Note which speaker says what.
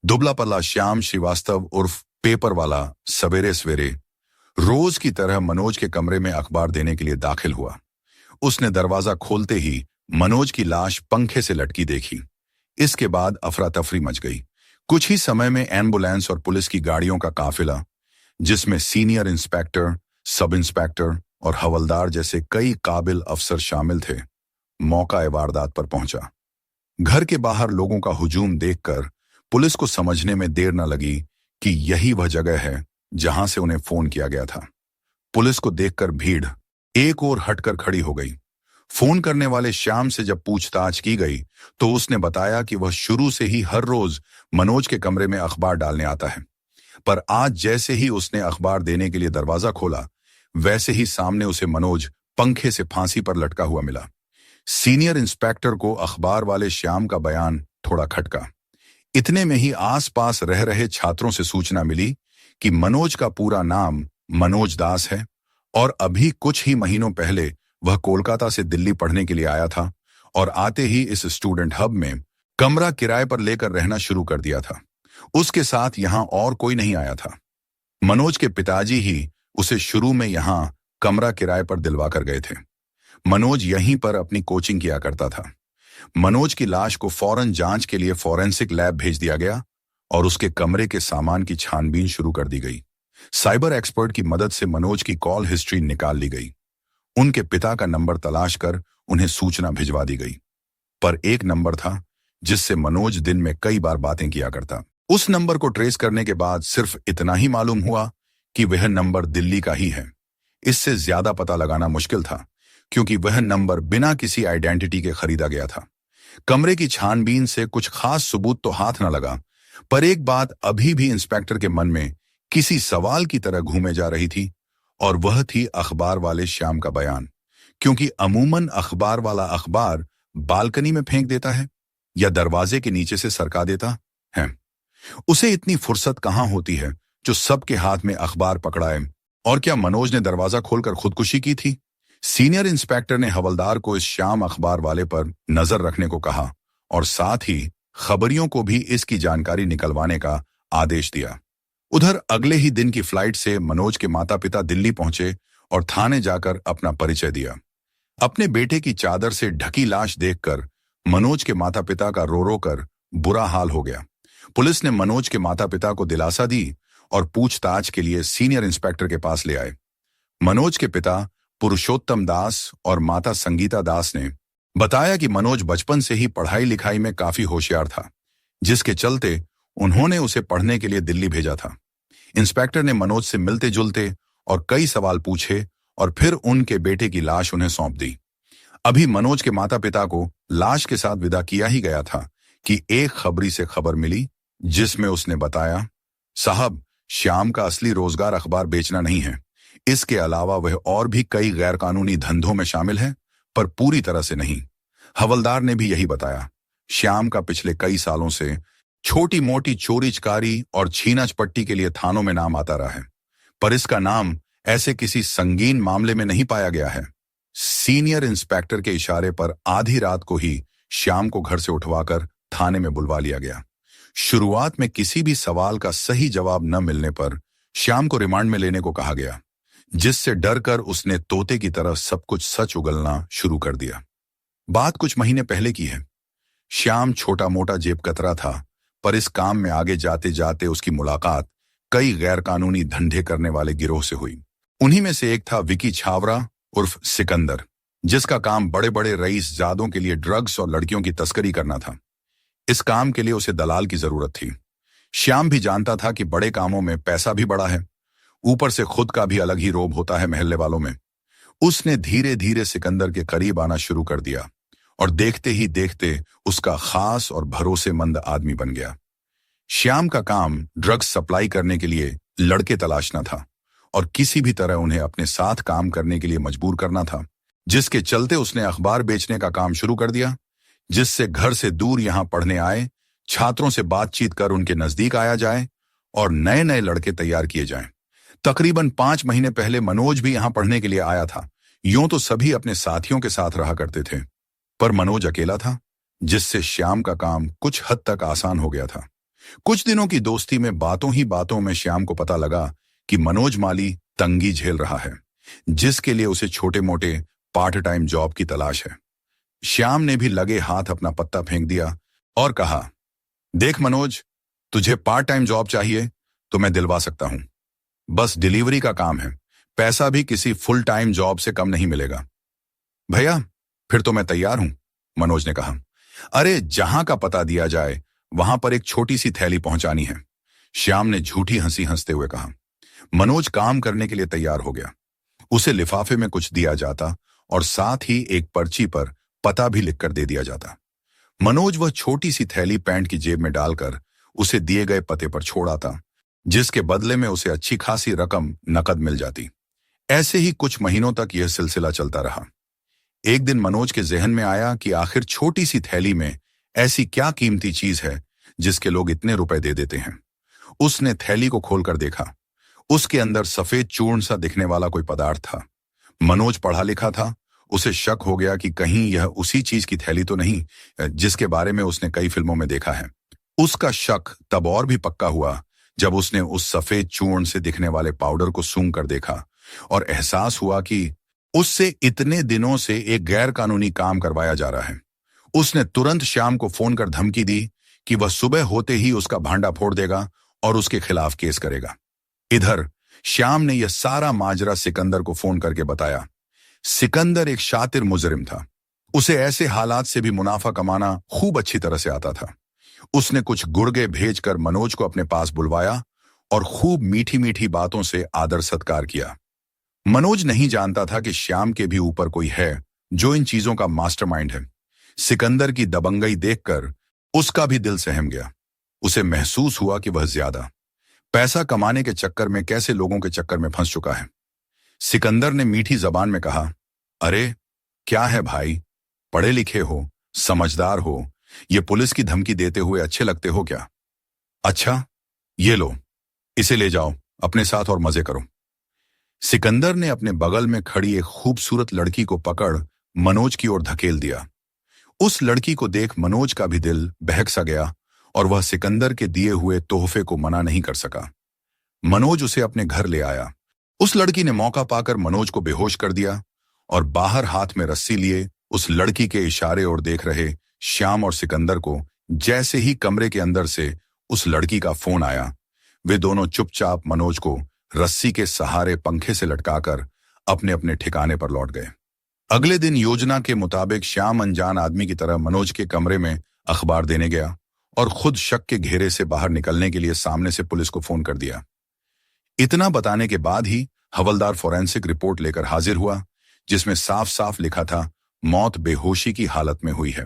Speaker 1: दुबला पतला श्याम श्रीवास्तव उर्फ पेपर वाला सवेरे सवेरे रोज की तरह मनोज के कमरे में अखबार देने के लिए दाखिल हुआ। उसने दरवाजा खोलते ही मनोज की लाश पंखे से लटकी देखी। इसके बाद अफरा तफरी मच गई। कुछ ही समय में एम्बुलेंस और पुलिस की गाड़ियों का काफिला, जिसमें सीनियर इंस्पेक्टर, सब इंस्पेक्टर और हवलदार जैसे कई काबिल अफसर शामिल थे, मौका वारदात पर पहुंचा। घर के बाहर लोगों का हुजूम देखकर पुलिस को समझने में देर न लगी कि यही वह जगह है जहां से उन्हें फोन किया गया था। पुलिस को देखकर भीड़ एक ओर हटकर खड़ी हो गई। फोन करने वाले श्याम से जब पूछताछ की गई तो उसने बताया कि वह शुरू से ही हर रोज मनोज के कमरे में अखबार डालने आता है, पर आज जैसे ही उसने अखबार देने के लिए दरवाजा खोला, वैसे ही सामने उसे मनोज पंखे से फांसी पर लटका हुआ मिला। सीनियर इंस्पेक्टर को अखबार वाले श्याम का बयान थोड़ा खटका। इतने में ही आसपास रह रहे छात्रों से सूचना मिली कि मनोज का पूरा नाम मनोज दास है और अभी कुछ ही महीनों पहले वह कोलकाता से दिल्ली पढ़ने के लिए आया था और आते ही इस स्टूडेंट हब में कमरा किराए पर लेकर रहना शुरू कर दिया था। उसके साथ यहां और कोई नहीं आया था। मनोज के पिताजी ही उसे शुरू में यहां कमरा किराए पर दिलवा कर गए थे। मनोज यहीं पर अपनी कोचिंग किया करता था। मनोज की लाश को फौरन जांच के लिए फॉरेंसिक लैब भेज दिया गया और उसके कमरे के सामान की छानबीन शुरू कर दी गई। साइबर एक्सपर्ट की मदद से मनोज की कॉल हिस्ट्री निकाल ली गई। उनके पिता का नंबर तलाश कर उन्हें सूचना भिजवा दी गई, पर एक नंबर था जिससे मनोज दिन में कई बार बातें किया करता। उस नंबर को ट्रेस करने के बाद सिर्फ इतना ही मालूम हुआ कि वह नंबर दिल्ली का ही है। इससे ज्यादा पता लगाना मुश्किल था क्योंकि वह नंबर बिना किसी आइडेंटिटी के खरीदा गया था। कमरे की छानबीन से कुछ खास सबूत तो हाथ न लगा, पर एक बात अभी भी इंस्पेक्टर के मन में किसी सवाल की तरह घूमे जा रही थी और वह थी अखबार वाले श्याम का बयान। क्योंकि अमूमन अखबार वाला अखबार बालकनी में फेंक देता है या दरवाजे के नीचे से सरका देता है। उसे इतनी फुर्सत कहां होती है जो सबके हाथ में अखबार पकड़ाए। और क्या मनोज ने दरवाजा खोलकर खुदकुशी की थी? सीनियर इंस्पेक्टर ने हवलदार को इस श्याम अखबार वाले पर नजर रखने को कहा और साथ ही खबरियों को भी इसकी जानकारी निकलवाने का आदेश दिया। उधर अगले ही दिन की फ्लाइट से मनोज के माता पिता दिल्ली पहुंचे और थाने जाकर अपना परिचय दिया। अपने बेटे की चादर से ढकी लाश देखकर मनोज के माता पिता का रो रो कर बुरा हाल हो गया। पुलिस ने मनोज के माता पिता को दिलासा दी और पूछताछ के लिए सीनियर इंस्पेक्टर के पास ले आए। मनोज के पिता पुरुषोत्तम दास और माता संगीता दास ने बताया कि मनोज बचपन से ही पढ़ाई लिखाई में काफी होशियार था, जिसके चलते उन्होंने उसे पढ़ने के लिए दिल्ली भेजा था। इंस्पेक्टर ने मनोज से मिलते जुलते और कई सवाल पूछे और फिर उनके बेटे की लाश उन्हें सौंप दी। अभी मनोज के माता पिता को लाश के साथ विदा किया ही गया था कि एक खबरी से खबर मिली, जिसमें उसने बताया, साहब, श्याम का असली रोजगार अखबार बेचना नहीं है। इसके अलावा वह और भी कई गैरकानूनी धंधों में शामिल है, पर पूरी तरह से नहीं। हवलदार ने भी यही बताया। श्याम का पिछले कई सालों से छोटी मोटी चोरी चकारी और छीना चपट्टी के लिए थानों में नाम आता रहा है, पर इसका नाम ऐसे किसी संगीन मामले में नहीं पाया गया है। सीनियर इंस्पेक्टर के इशारे पर आधी रात को ही श्याम को घर से उठवाकर थाने में बुलवा लिया गया। शुरुआत में किसी भी सवाल का सही जवाब न मिलने पर श्याम को रिमांड में लेने को कहा गया, जिससे डरकर उसने तोते की तरह सब कुछ सच उगलना शुरू कर दिया। बात कुछ महीने पहले की है। श्याम छोटा मोटा जेब कतरा था, पर इस काम में आगे जाते जाते उसकी मुलाकात कई गैरकानूनी धंधे करने वाले गिरोह से हुई। उन्हीं में से एक था विकी छावरा उर्फ सिकंदर, जिसका काम बड़े बड़े रईस जादों के लिए ड्रग्स और लड़कियों की तस्करी करना था। इस काम के लिए उसे दलाल की जरूरत थी। श्याम भी जानता था कि बड़े कामों में पैसा भी बड़ा है, ऊपर से खुद का भी अलग ही रोब होता है महल्ले वालों में। उसने धीरे धीरे सिकंदर के करीब आना शुरू कर दिया और देखते ही देखते उसका खास और भरोसेमंद आदमी बन गया। श्याम का काम ड्रग्स सप्लाई करने के लिए लड़के तलाशना था और किसी भी तरह उन्हें अपने साथ काम करने के लिए मजबूर करना था, जिसके चलते उसने अखबार बेचने का काम शुरू कर दिया, जिससे घर से दूर यहां पढ़ने आए छात्रों से बातचीत कर उनके नजदीक आया जाए और नए नए लड़के तैयार किए जाएं। तकरीबन 5 महीने पहले मनोज भी यहां पढ़ने के लिए आया था। यूं तो सभी अपने साथियों के साथ रहा करते थे, पर मनोज अकेला था, जिससे श्याम का काम कुछ हद तक आसान हो गया था। कुछ दिनों की दोस्ती में बातों ही बातों में श्याम को पता लगा कि मनोज माली तंगी झेल रहा है, जिसके लिए उसे छोटे मोटे पार्ट टाइम जॉब की तलाश है। श्याम ने भी लगे हाथ अपना पत्ता फेंक दिया और कहा, देख मनोज, तुझे पार्ट टाइम जॉब चाहिए तो मैं दिलवा सकता हूं। बस डिलीवरी का काम है, पैसा भी किसी फुल टाइम जॉब से कम नहीं मिलेगा। भैया, फिर तो मैं तैयार हूं, मनोज ने कहा। अरे जहां का पता दिया जाए वहां पर एक छोटी सी थैली पहुंचानी है, श्याम ने झूठी हंसी हंसते हुए कहा। मनोज काम करने के लिए तैयार हो गया। उसे लिफाफे में कुछ दिया जाता और साथ ही एक पर्ची पर पता भी लिखकर दे दिया जाता। मनोज वह छोटी सी थैली पैंट की जेब में डालकर उसे दिए गए पते पर छोड़ आता, जिसके बदले में उसे अच्छी खासी रकम नकद मिल जाती। ऐसे ही कुछ महीनों तक यह सिलसिला चलता रहा। एक दिन मनोज के जहन में आया कि आखिर छोटी सी थैली में ऐसी क्या कीमती चीज है जिसके लोग इतने रुपए दे देते हैं। उसने थैली को खोलकर देखा। उसके अंदर सफेद चूर्ण सा दिखने वाला कोई पदार्थ था। मनोज पढ़ा लिखा था। उसे शक हो गया कि कहीं यह उसी चीज की थैली तो नहीं जिसके बारे में उसने कई फिल्मों में देखा है। उसका शक तब और भी पक्का हुआ जब उसने उस सफेद चूर्ण से दिखने वाले पाउडर को सूंघ कर देखा और एहसास हुआ कि उससे इतने दिनों से एक गैर कानूनी काम करवाया जा रहा है। उसने तुरंत श्याम को फोन कर धमकी दी कि वह सुबह होते ही उसका भांडा फोड़ देगा और उसके खिलाफ केस करेगा। इधर श्याम ने यह सारा माजरा सिकंदर को फोन करके बताया। सिकंदर एक शातिर मुजरिम था। उसे ऐसे हालात से भी मुनाफा कमाना खूब अच्छी तरह से आता था। उसने कुछ गुर्गे भेजकर मनोज को अपने पास बुलवाया और खूब मीठी मीठी बातों से आदर सत्कार किया। मनोज नहीं जानता था कि श्याम के भी ऊपर कोई है जो इन चीजों का मास्टरमाइंड है। सिकंदर की दबंगई देखकर उसका भी दिल सहम गया। उसे महसूस हुआ कि वह ज्यादा पैसा कमाने के चक्कर में कैसे लोगों के चक्कर में फंस चुका है। सिकंदर ने मीठी जबान में कहा, अरे क्या है भाई, पढ़े लिखे हो, समझदार हो, ये पुलिस की धमकी देते हुए अच्छे लगते हो क्या? अच्छा, ये लो, इसे ले जाओ अपने साथ और मजे करो। सिकंदर ने अपने बगल में खड़ी एक खूबसूरत लड़की को पकड़ मनोज की ओर धकेल दिया। उस लड़की को देख मनोज का भी दिल बहक सा गया और वह सिकंदर के दिए हुए तोहफे को मना नहीं कर सका। मनोज उसे अपने घर ले आया। उस लड़की ने मौका पाकर मनोज को बेहोश कर दिया और बाहर हाथ में रस्सी लिए उस लड़की के इशारे और देख रहे श्याम और सिकंदर को जैसे ही कमरे के अंदर से उस लड़की का फोन आया, वे दोनों चुपचाप मनोज को रस्सी के सहारे पंखे से लटकाकर अपने अपने ठिकाने पर लौट गए। अगले दिन योजना के मुताबिक श्याम अनजान आदमी की तरह मनोज के कमरे में अखबार देने गया और खुद शक के घेरे से बाहर निकलने के लिए सामने से पुलिस को फोन कर दिया। इतना बताने के बाद ही हवलदार फोरेंसिक रिपोर्ट लेकर हाजिर हुआ, जिसमें साफ साफ लिखा था, मौत बेहोशी की हालत में हुई है।